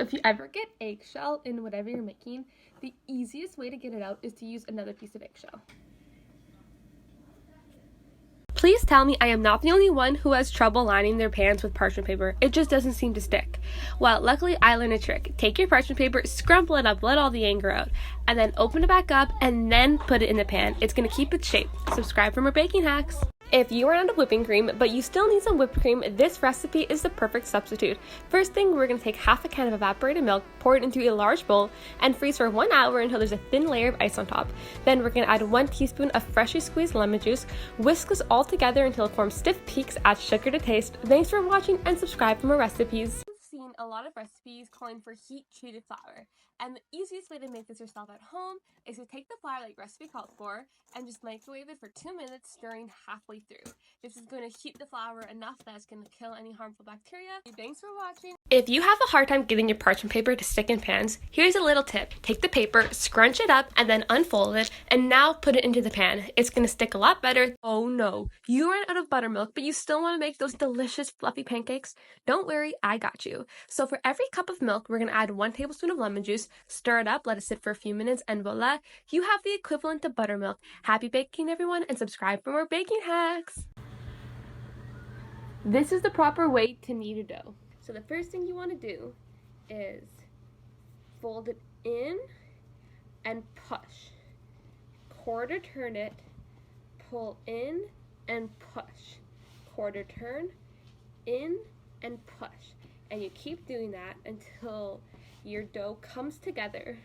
if you ever get eggshell in whatever you're making, the easiest way to get it out is to use another piece of eggshell. Please tell me I am not the only one who has trouble lining their pans with parchment paper. It just doesn't seem to stick. Well, luckily I learned a trick. Take your parchment paper, scrumple it up, let all the anger out, and then open it back up and then put it in the pan. It's going to keep its shape. Subscribe for more baking hacks. If you run out of whipping cream, but you still need some whipped cream, this recipe is the perfect substitute. First thing, we're going to take half a can of evaporated milk, pour it into a large bowl, and freeze for 1 hour until there's a thin layer of ice on top. Then we're going to add 1 teaspoon of freshly squeezed lemon juice, whisk this all together until it forms stiff peaks, add sugar to taste. Thanks for watching and subscribe for more recipes. I've seen a lot of recipes calling for heat-treated flour, and the easiest way to make this yourself at home is to take the flour like recipe called for and just microwave it for 2 minutes, stirring halfway through. This is going to heat the flour enough that it's going to kill any harmful bacteria. Thanks for watching. If you have a hard time getting your parchment paper to stick in pans, here's a little tip. Take the paper, scrunch it up, and then unfold it, and now put it into the pan. It's going to stick a lot better. Oh no, you ran out of buttermilk, but you still want to make those delicious fluffy pancakes? Don't worry, I got you. So for every cup of milk, we're going to add 1 tablespoon of lemon juice, stir it up, let it sit for a few minutes, and voila, you have the equivalent to buttermilk. Happy baking, everyone, and subscribe for more baking hacks. This is the proper way to knead a dough. So the first thing you want to do is fold it in and push. Quarter turn it, pull in and push. Quarter turn, in and push. And you keep doing that until your dough comes together.